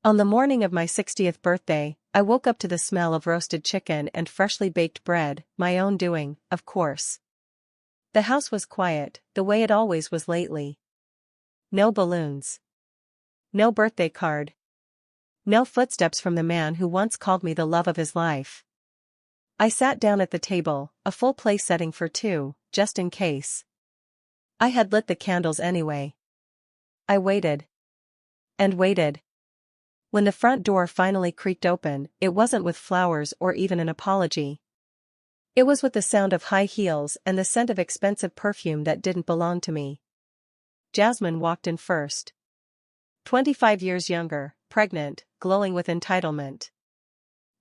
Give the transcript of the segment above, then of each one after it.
On the morning of my 60th birthday, I woke up to the smell of roasted chicken and freshly baked bread, my own doing, of course. The house was quiet, the way it always was lately. No balloons. No birthday card. No footsteps from the man who once called me the love of his life. I sat down at the table, a full place setting for two, just in case. I had lit the candles anyway. I waited. And waited. When the front door finally creaked open, it wasn't with flowers or even an apology. It was with the sound of high heels and the scent of expensive perfume that didn't belong to me. Jasmine walked in first. 25 years younger, pregnant, glowing with entitlement.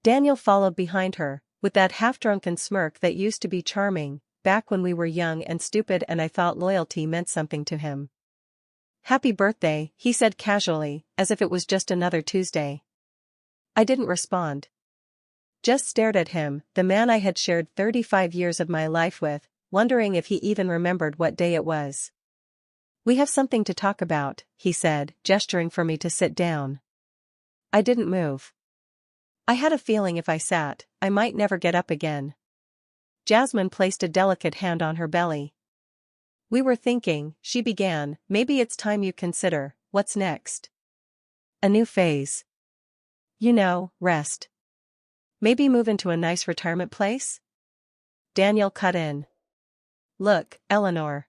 Daniel followed behind her, with that half-drunken smirk that used to be charming, back when we were young and stupid and I thought loyalty meant something to him. "Happy birthday," he said casually, as if it was just another Tuesday. I didn't respond. Just stared at him, the man I had shared 35 years of my life with, wondering if he even remembered what day it was. "We have something to talk about," he said, gesturing for me to sit down. I didn't move. I had a feeling if I sat, I might never get up again. Jasmine placed a delicate hand on her belly. "We were thinking," she began, "maybe it's time you consider, what's next? A new phase. You know, rest. Maybe move into a nice retirement place?" Daniel cut in. "Look, Eleanor.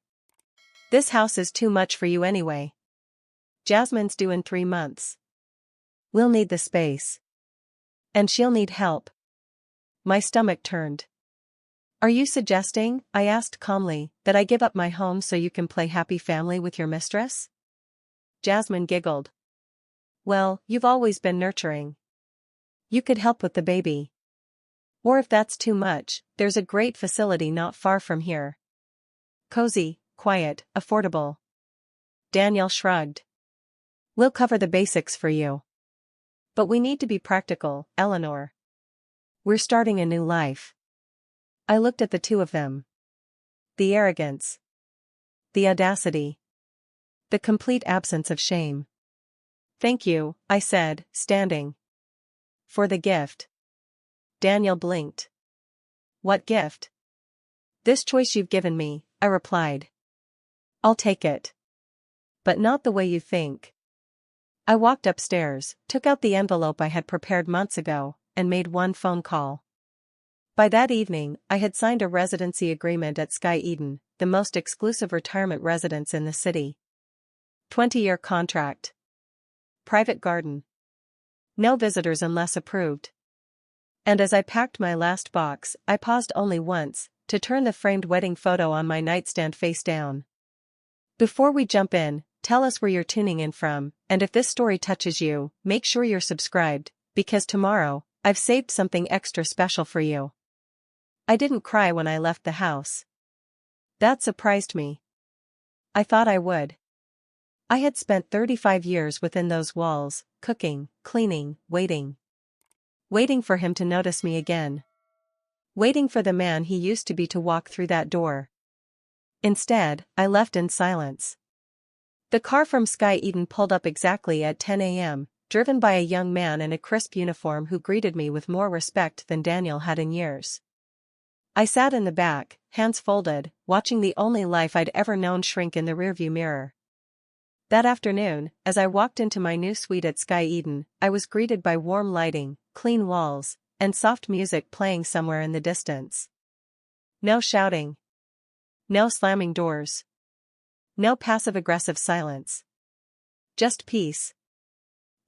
This house is too much for you anyway. Jasmine's due in 3 months. We'll need the space. And she'll need help." My stomach turned. "Are you suggesting," I asked calmly, "that I give up my home so you can play happy family with your mistress?" Jasmine giggled. "Well, you've always been nurturing. You could help with the baby. Or if that's too much, there's a great facility not far from here. Cozy, quiet, affordable." Daniel shrugged. "We'll cover the basics for you. But we need to be practical, Eleanor. We're starting a new life." I looked at the two of them. The arrogance. The audacity. The complete absence of shame. "Thank you," I said, standing. "For the gift." Daniel blinked. "What gift?" "This choice you've given me," I replied. "I'll take it. But not the way you think." I walked upstairs, took out the envelope I had prepared months ago, and made one phone call. By that evening, I had signed a residency agreement at Sky Eden, the most exclusive retirement residence in the city. 20-year contract. Private garden. No visitors unless approved. And as I packed my last box, I paused only once, to turn the framed wedding photo on my nightstand face down. Before we jump in, tell us where you're tuning in from, and if this story touches you, make sure you're subscribed, because tomorrow, I've saved something extra special for you. I didn't cry when I left the house. That surprised me. I thought I would. I had spent 35 years within those walls, cooking, cleaning, waiting. Waiting for him to notice me again. Waiting for the man he used to be to walk through that door. Instead, I left in silence. The car from Sky Eden pulled up exactly at 10 a.m., driven by a young man in a crisp uniform who greeted me with more respect than Daniel had in years. I sat in the back, hands folded, watching the only life I'd ever known shrink in the rearview mirror. That afternoon, as I walked into my new suite at Sky Eden, I was greeted by warm lighting, clean walls, and soft music playing somewhere in the distance. No shouting. No slamming doors. No passive-aggressive silence. Just peace.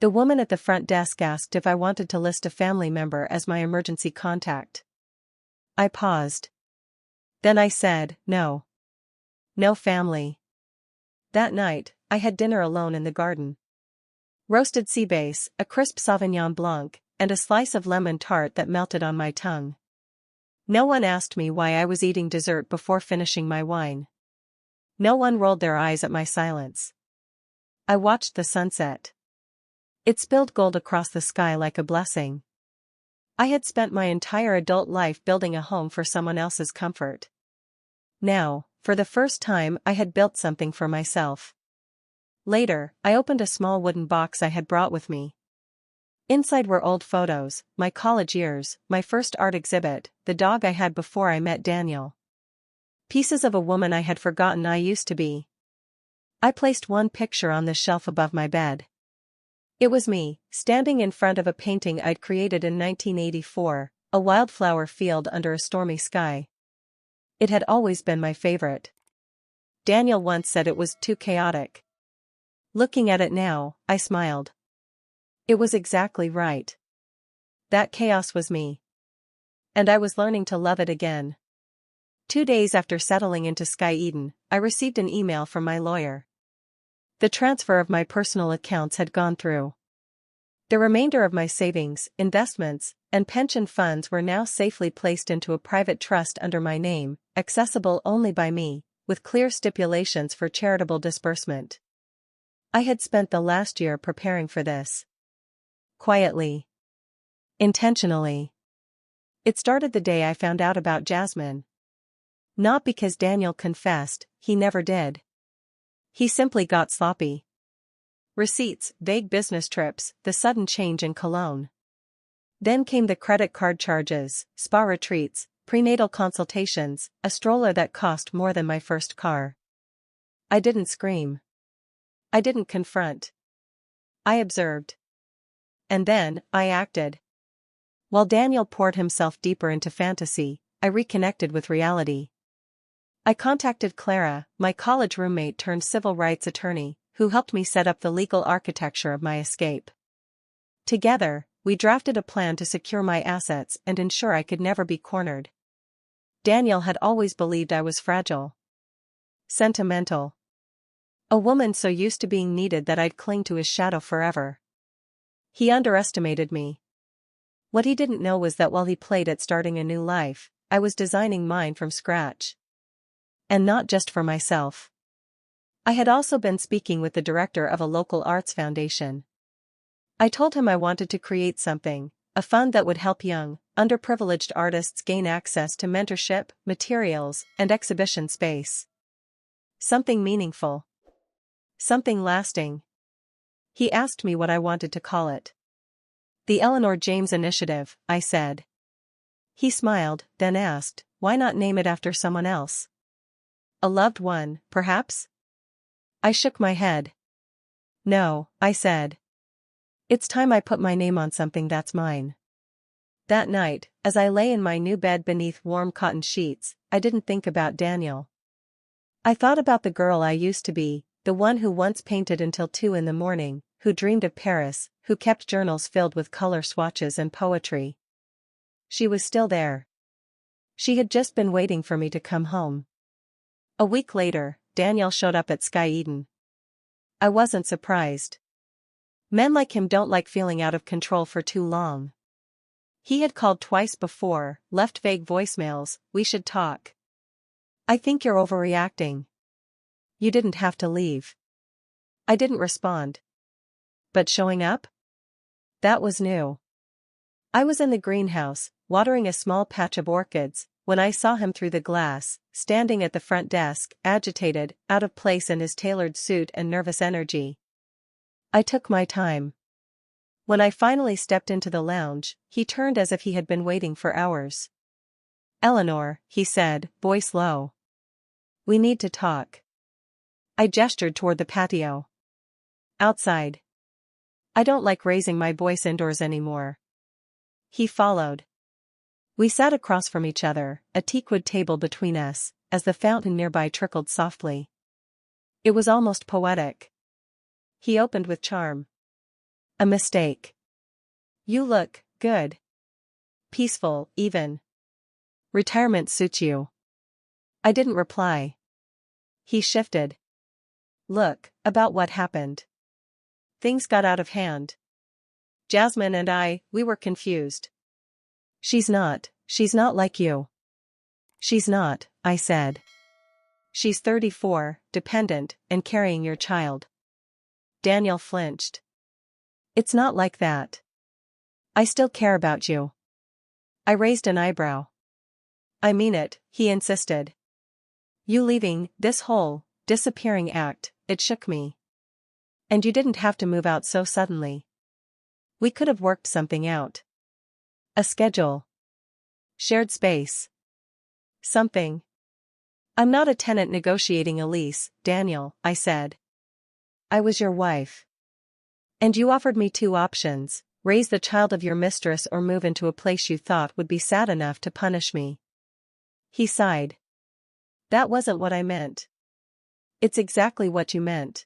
The woman at the front desk asked if I wanted to list a family member as my emergency contact. I paused. Then I said, no. No family. That night, I had dinner alone in the garden. Roasted sea bass, a crisp Sauvignon Blanc, and a slice of lemon tart that melted on my tongue. No one asked me why I was eating dessert before finishing my wine. No one rolled their eyes at my silence. I watched the sunset. It spilled gold across the sky like a blessing. I had spent my entire adult life building a home for someone else's comfort. Now, for the first time, I had built something for myself. Later, I opened a small wooden box I had brought with me. Inside were old photos, my college years, my first art exhibit, the dog I had before I met Daniel. Pieces of a woman I had forgotten I used to be. I placed one picture on the shelf above my bed. It was me, standing in front of a painting I'd created in 1984, a wildflower field under a stormy sky. It had always been my favorite. Daniel once said it was too chaotic. Looking at it now, I smiled. It was exactly right. That chaos was me. And I was learning to love it again. 2 days after settling into Sky Eden, I received an email from my lawyer. The transfer of my personal accounts had gone through. The remainder of my savings, investments, and pension funds were now safely placed into a private trust under my name, accessible only by me, with clear stipulations for charitable disbursement. I had spent the last year preparing for this. Quietly. Intentionally. It started the day I found out about Jasmine. Not because Daniel confessed, he never did. He simply got sloppy. Receipts, vague business trips, the sudden change in cologne. Then came the credit card charges, spa retreats, prenatal consultations, a stroller that cost more than my first car. I didn't scream. I didn't confront. I observed. And then, I acted. While Daniel poured himself deeper into fantasy, I reconnected with reality. I contacted Clara, my college roommate turned civil rights attorney, who helped me set up the legal architecture of my escape. Together, we drafted a plan to secure my assets and ensure I could never be cornered. Daniel had always believed I was fragile. Sentimental. A woman so used to being needed that I'd cling to his shadow forever. He underestimated me. What he didn't know was that while he played at starting a new life, I was designing mine from scratch. And not just for myself. I had also been speaking with the director of a local arts foundation. I told him I wanted to create something, a fund that would help young, underprivileged artists gain access to mentorship, materials, and exhibition space. Something meaningful. Something lasting. He asked me what I wanted to call it. The Eleanor James Initiative, I said. He smiled, then asked, why not name it after someone else? A loved one, perhaps? I shook my head. No, I said. It's time I put my name on something that's mine. That night, as I lay in my new bed beneath warm cotton sheets, I didn't think about Daniel. I thought about the girl I used to be, the one who once painted until 2 a.m, who dreamed of Paris, who kept journals filled with color swatches and poetry. She was still there. She had just been waiting for me to come home. A week later, Daniel showed up at Sky Eden. I wasn't surprised. Men like him don't like feeling out of control for too long. He had called twice before, left vague voicemails, we should talk. I think you're overreacting. You didn't have to leave. I didn't respond. But showing up? That was new. I was in the greenhouse, watering a small patch of orchids, when I saw him through the glass, standing at the front desk, agitated, out of place in his tailored suit and nervous energy. I took my time. When I finally stepped into the lounge, he turned as if he had been waiting for hours. Eleanor, he said, voice low. We need to talk. I gestured toward the patio. Outside. I don't like raising my voice indoors anymore. He followed. We sat across from each other, a teakwood table between us, as the fountain nearby trickled softly. It was almost poetic. He opened with charm. A mistake. You look good. Peaceful, even. Retirement suits you. I didn't reply. He shifted. Look, about what happened. Things got out of hand. Jasmine and we were confused. She's not like you. She's not, I said. She's 34, dependent, and carrying your child. Daniel flinched. It's not like that. I still care about you. I raised an eyebrow. I mean it, he insisted. You leaving, this whole, disappearing act, it shook me. And you didn't have to move out so suddenly. We could have worked something out. A schedule. Shared space. Something. I'm not a tenant negotiating a lease, Daniel, I said. I was your wife. And you offered me two options: raise the child of your mistress or move into a place you thought would be sad enough to punish me. He sighed. That wasn't what I meant. It's exactly what you meant.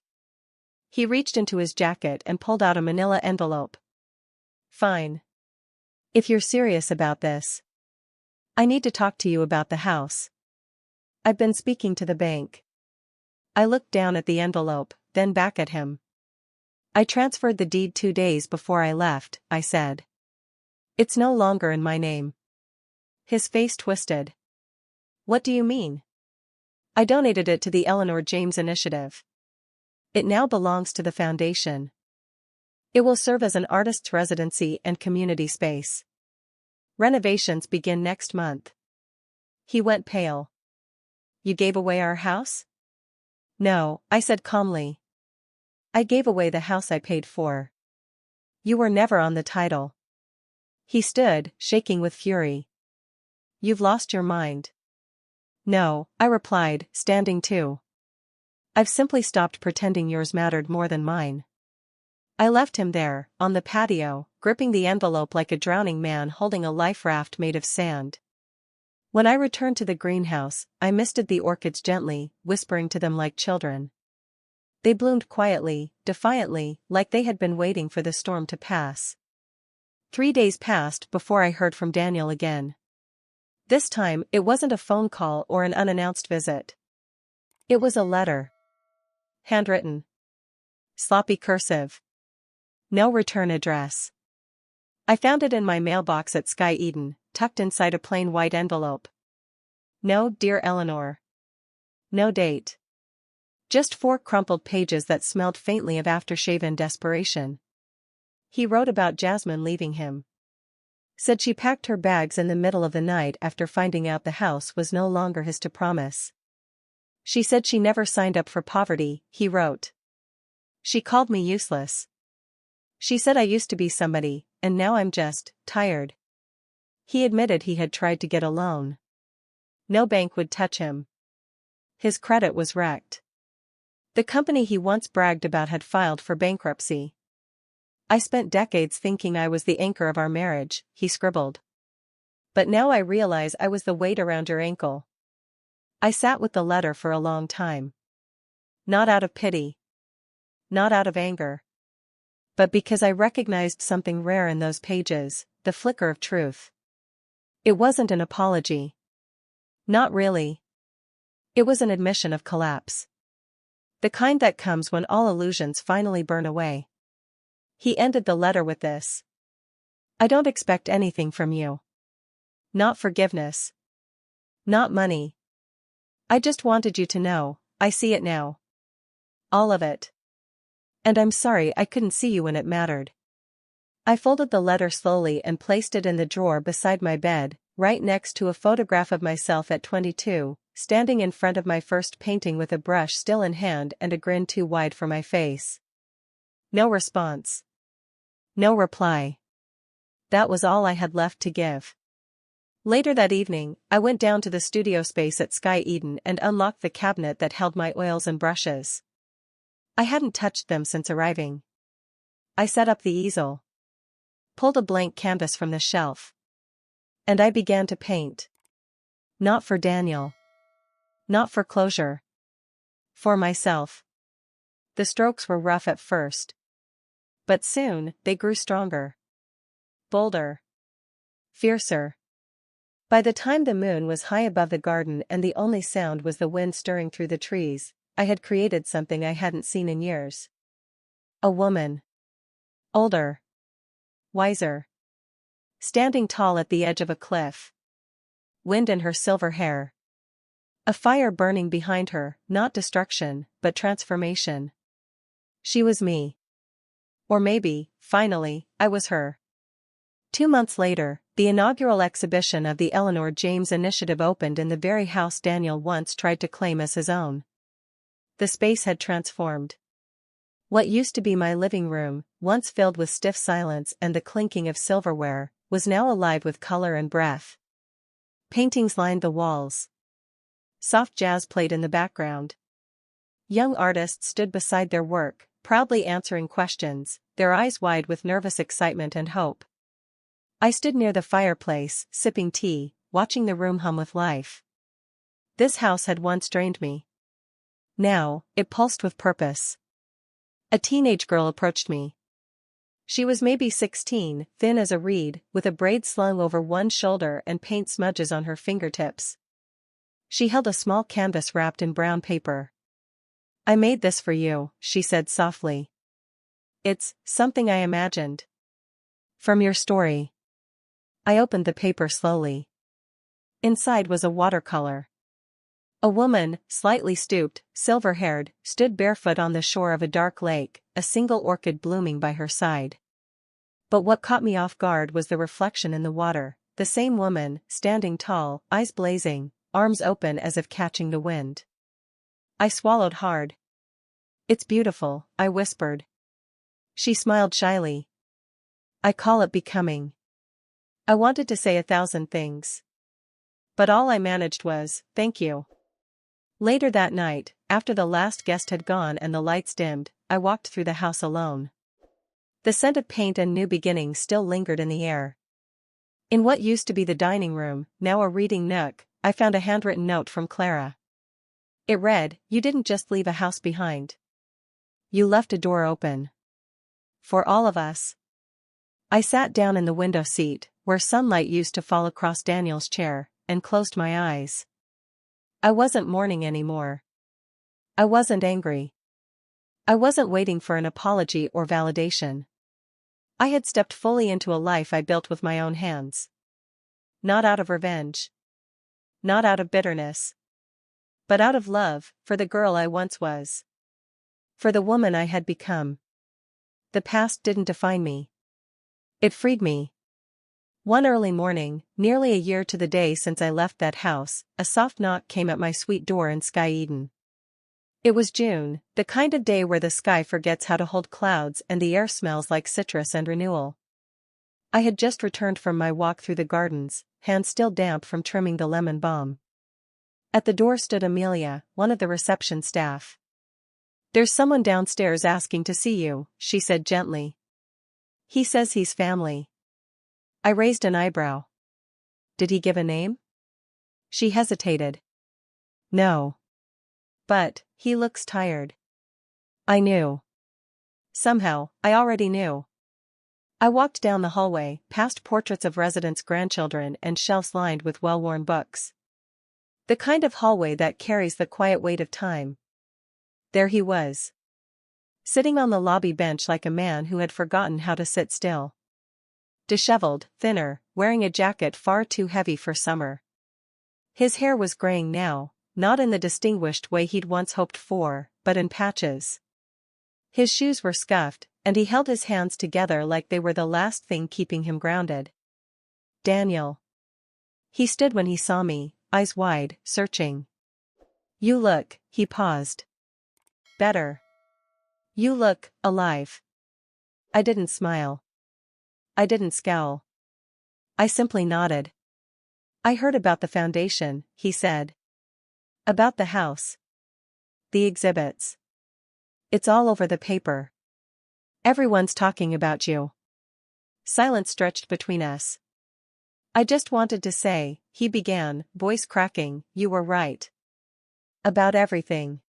He reached into his jacket and pulled out a manila envelope. Fine. If you're serious about this, I need to talk to you about the house. I've been speaking to the bank. I looked down at the envelope, then back at him. I transferred the deed 2 days before I left, I said. It's no longer in my name. His face twisted. What do you mean? I donated it to the Eleanor James Initiative. It now belongs to the foundation. It will serve as an artist's residency and community space. Renovations begin next month. He went pale. You gave away our house? No, I said calmly. I gave away the house I paid for. You were never on the title. He stood, shaking with fury. You've lost your mind. No, I replied, standing too. I've simply stopped pretending yours mattered more than mine. I left him there, on the patio, gripping the envelope like a drowning man holding a life raft made of sand. When I returned to the greenhouse, I misted the orchids gently, whispering to them like children. They bloomed quietly, defiantly, like they had been waiting for the storm to pass. 3 days passed before I heard from Daniel again. This time, it wasn't a phone call or an unannounced visit. It was a letter. Handwritten. Sloppy cursive. No return address. I found it in my mailbox at Sky Eden, tucked inside a plain white envelope. No, dear Eleanor. No date. Just 4 crumpled pages that smelled faintly of aftershave and desperation. He wrote about Jasmine leaving him. Said she packed her bags in the middle of the night after finding out the house was no longer his to promise. She said she never signed up for poverty, he wrote. She called me useless. She said I used to be somebody, and now I'm just tired. He admitted he had tried to get a loan. No bank would touch him. His credit was wrecked. The company he once bragged about had filed for bankruptcy. I spent decades thinking I was the anchor of our marriage, he scribbled. But now I realize I was the weight around your ankle. I sat with the letter for a long time. Not out of pity. Not out of anger. But because I recognized something rare in those pages, the flicker of truth. It wasn't an apology. Not really. It was an admission of collapse. The kind that comes when all illusions finally burn away. He ended the letter with this. I don't expect anything from you. Not forgiveness. Not money. I just wanted you to know, I see it now. All of it. And I'm sorry I couldn't see you when it mattered. I folded the letter slowly and placed it in the drawer beside my bed, right next to a photograph of myself at 22, standing in front of my first painting with a brush still in hand and a grin too wide for my face. No response. No reply. That was all I had left to give. Later that evening, I went down to the studio space at Sky Eden and unlocked the cabinet that held my oils and brushes. I hadn't touched them since arriving. I set up the easel. Pulled a blank canvas from the shelf. And I began to paint. Not for Daniel. Not for closure. For myself. The strokes were rough at first. But soon, they grew stronger. Bolder. Fiercer. By the time the moon was high above the garden and the only sound was the wind stirring through the trees, I had created something I hadn't seen in years. A woman. Older. Wiser. Standing tall at the edge of a cliff. Wind in her silver hair. A fire burning behind her, not destruction, but transformation. She was me. Or maybe, finally, I was her. 2 months later, the inaugural exhibition of the Eleanor James Initiative opened in the very house Daniel once tried to claim as his own. The space had transformed. What used to be my living room, once filled with stiff silence and the clinking of silverware, was now alive with color and breath. Paintings lined the walls. Soft jazz played in the background. Young artists stood beside their work, proudly answering questions, their eyes wide with nervous excitement and hope. I stood near the fireplace, sipping tea, watching the room hum with life. This house had once drained me. Now, it pulsed with purpose. A teenage girl approached me. She was maybe 16, thin as a reed, with a braid slung over one shoulder and paint smudges on her fingertips. She held a small canvas wrapped in brown paper. "I made this for you," she said softly. "It's something I imagined. From your story." I opened the paper slowly. Inside was a watercolor. A woman, slightly stooped, silver-haired, stood barefoot on the shore of a dark lake, a single orchid blooming by her side. But what caught me off guard was the reflection in the water, the same woman, standing tall, eyes blazing, arms open as if catching the wind. I swallowed hard. "It's beautiful," I whispered. She smiled shyly. "I call it becoming." I wanted to say 1,000 things. But all I managed was, "Thank you." Later that night, after the last guest had gone and the lights dimmed, I walked through the house alone. The scent of paint and new beginnings still lingered in the air. In what used to be the dining room, now a reading nook, I found a handwritten note from Clara. It read, "You didn't just leave a house behind. You left a door open. For all of us." I sat down in the window seat, where sunlight used to fall across Daniel's chair, and closed my eyes. I wasn't mourning anymore. I wasn't angry. I wasn't waiting for an apology or validation. I had stepped fully into a life I built with my own hands. Not out of revenge. Not out of bitterness. But out of love, for the girl I once was. For the woman I had become. The past didn't define me. It freed me. One early morning, nearly a year to the day since I left that house, a soft knock came at my sweet door in Sky Eden. It was June, the kind of day where the sky forgets how to hold clouds and the air smells like citrus and renewal. I had just returned from my walk through the gardens, hands still damp from trimming the lemon balm. At the door stood Amelia, one of the reception staff. "There's someone downstairs asking to see you," she said gently. "He says he's family." I raised an eyebrow. "Did he give a name?" She hesitated. "No. But, he looks tired." I knew. Somehow, I already knew. I walked down the hallway, past portraits of residents' grandchildren and shelves lined with well-worn books. The kind of hallway that carries the quiet weight of time. There he was. Sitting on the lobby bench like a man who had forgotten how to sit still. Disheveled, thinner, wearing a jacket far too heavy for summer. His hair was graying now, not in the distinguished way he'd once hoped for, but in patches. His shoes were scuffed, and he held his hands together like they were the last thing keeping him grounded. "Daniel." He stood when he saw me, eyes wide, searching. "You look," he paused. "Better. You look alive." I didn't smile. I didn't scowl. I simply nodded. "I heard about the foundation," he said. "About the house. The exhibits. It's all over the paper. Everyone's talking about you." Silence stretched between us. "I just wanted to say," he began, voice cracking, "you were right. About everything.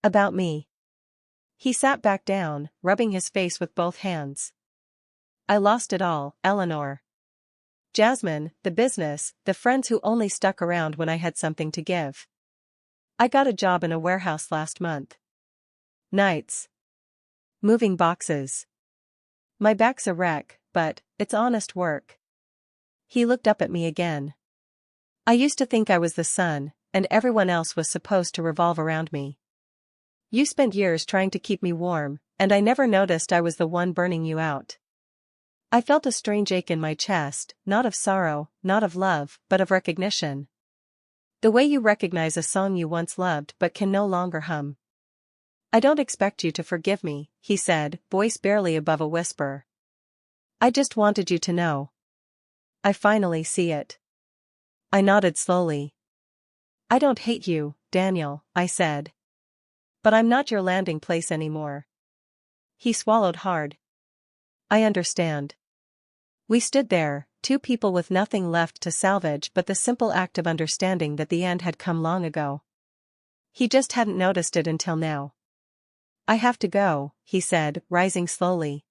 About me." He sat back down, rubbing his face with both hands. "I lost it all, Eleanor. Jasmine, the business, the friends who only stuck around when I had something to give. I got a job in a warehouse last month. Nights. Moving boxes. My back's a wreck, but it's honest work." He looked up at me again. "I used to think I was the sun, and everyone else was supposed to revolve around me. You spent years trying to keep me warm, and I never noticed I was the one burning you out." I felt a strange ache in my chest, not of sorrow, not of love, but of recognition. The way you recognize a song you once loved but can no longer hum. I don't expect you to forgive me, he said, voice barely above a whisper. I just wanted you to know. I finally see it. I nodded slowly. I don't hate you, Daniel, I said. But I'm not your landing place anymore. He swallowed hard. I understand. We stood there, two people with nothing left to salvage but the simple act of understanding that the end had come long ago. He just hadn't noticed it until now. I have to go, he said, rising slowly.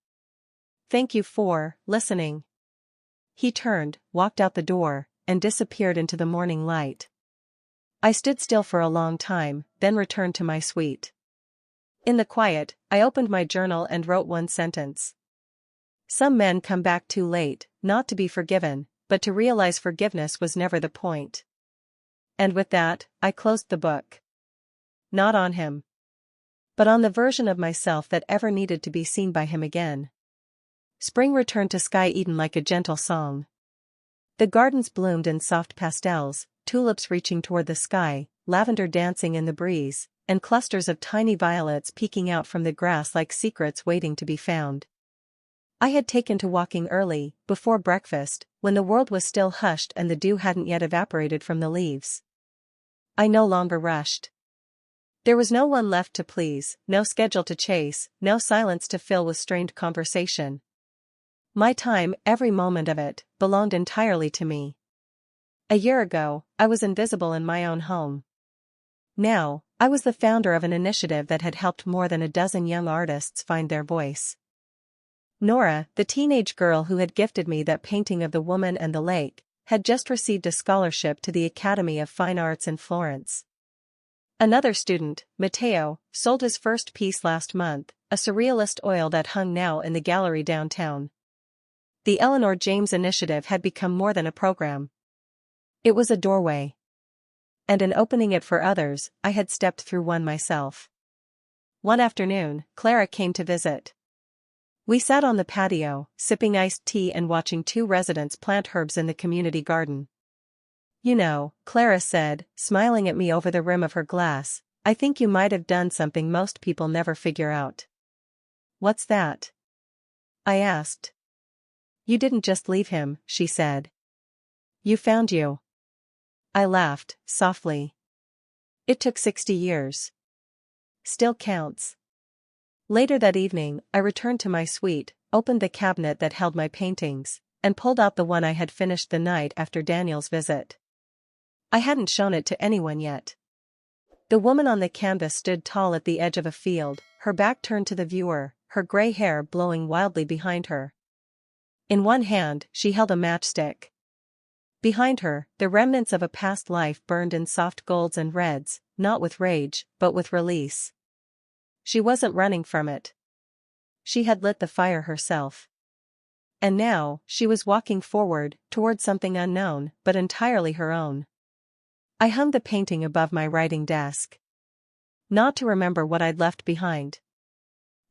Thank you for listening. He turned, walked out the door, and disappeared into the morning light. I stood still for a long time, then returned to my suite. In the quiet, I opened my journal and wrote one sentence. Some men come back too late, not to be forgiven, but to realize forgiveness was never the point. And with that, I closed the book. Not on him, but on the version of myself that ever needed to be seen by him again. Spring returned to Sky Eden like a gentle song. The gardens bloomed in soft pastels, tulips reaching toward the sky, lavender dancing in the breeze, and clusters of tiny violets peeking out from the grass like secrets waiting to be found. I had taken to walking early, before breakfast, when the world was still hushed and the dew hadn't yet evaporated from the leaves. I no longer rushed. There was no one left to please, no schedule to chase, no silence to fill with strained conversation. My time, every moment of it, belonged entirely to me. A year ago, I was invisible in my own home. Now, I was the founder of an initiative that had helped more than a dozen young artists find their voice. Nora, the teenage girl who had gifted me that painting of the woman and the lake, had just received a scholarship to the Academy of Fine Arts in Florence. Another student, Matteo, sold his first piece last month, a surrealist oil that hung now in the gallery downtown. The Eleanor James initiative had become more than a program. It was a doorway. And in opening it for others, I had stepped through one myself. One afternoon, Clara came to visit. We sat on the patio, sipping iced tea and watching two residents plant herbs in the community garden. You know, Clara said, smiling at me over the rim of her glass, I think you might have done something most people never figure out. What's that? I asked. You didn't just leave him, she said. You found you. I laughed, softly. It took 60 years. Still counts. Later that evening, I returned to my suite, opened the cabinet that held my paintings, and pulled out the one I had finished the night after Daniel's visit. I hadn't shown it to anyone yet. The woman on the canvas stood tall at the edge of a field, her back turned to the viewer, her gray hair blowing wildly behind her. In one hand, she held a matchstick. Behind her, the remnants of a past life burned in soft golds and reds, not with rage, but with release. She wasn't running from it. She had lit the fire herself. And now, she was walking forward, toward something unknown, but entirely her own. I hung the painting above my writing desk. Not to remember what I'd left behind,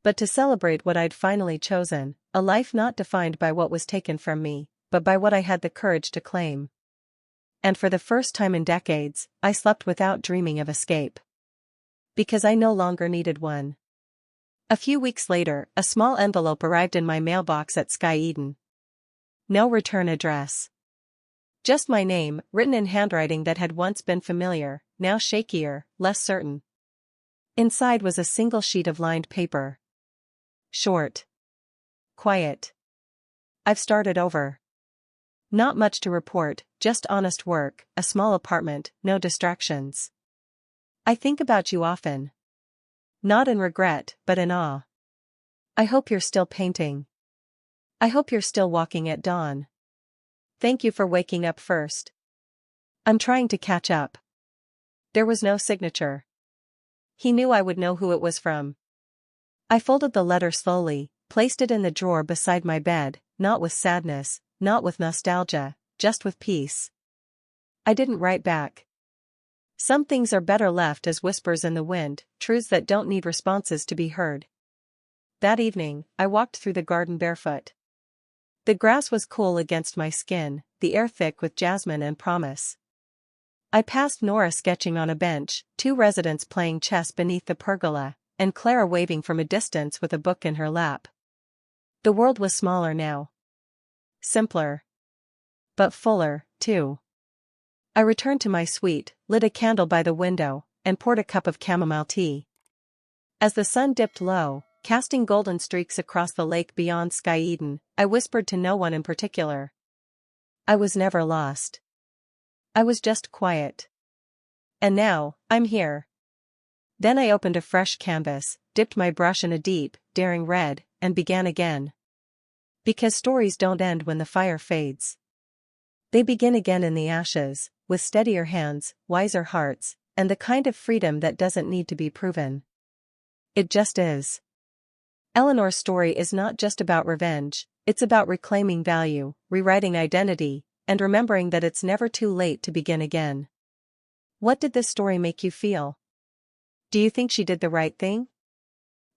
but to celebrate what I'd finally chosen, a life not defined by what was taken from me, but by what I had the courage to claim. And for the first time in decades, I slept without dreaming of escape. Because I no longer needed one. A few weeks later, a small envelope arrived in my mailbox at Sky Eden. No return address. Just my name, written in handwriting that had once been familiar, now shakier, less certain. Inside was a single sheet of lined paper. Short. Quiet. I've started over. Not much to report, just honest work, a small apartment, no distractions. I think about you often. Not in regret, but in awe. I hope you're still painting. I hope you're still walking at dawn. Thank you for waking up first. I'm trying to catch up. There was no signature. He knew I would know who it was from. I folded the letter slowly, placed it in the drawer beside my bed, not with sadness, not with nostalgia, just with peace. I didn't write back. Some things are better left as whispers in the wind, truths that don't need responses to be heard. That evening, I walked through the garden barefoot. The grass was cool against my skin, the air thick with jasmine and promise. I passed Nora sketching on a bench, two residents playing chess beneath the pergola, and Clara waving from a distance with a book in her lap. The world was smaller now. Simpler. But fuller, too. I returned to my suite, lit a candle by the window, and poured a cup of chamomile tea. As the sun dipped low, casting golden streaks across the lake beyond Sky Eden, I whispered to no one in particular. I was never lost. I was just quiet. And now, I'm here. Then I opened a fresh canvas, dipped my brush in a deep, daring red, and began again. Because stories don't end when the fire fades. They begin again in the ashes, with steadier hands, wiser hearts, and the kind of freedom that doesn't need to be proven. It just is. Eleanor's story is not just about revenge, it's about reclaiming value, rewriting identity, and remembering that it's never too late to begin again. What did this story make you feel? Do you think she did the right thing?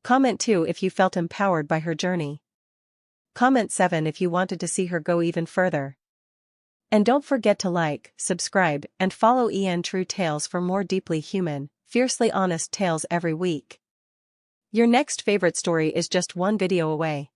Comment 2 if you felt empowered by her journey. Comment 7 if you wanted to see her go even further. And don't forget to like, subscribe, and follow True Tales for more deeply human, fiercely honest tales every week. Your next favorite story is just one video away.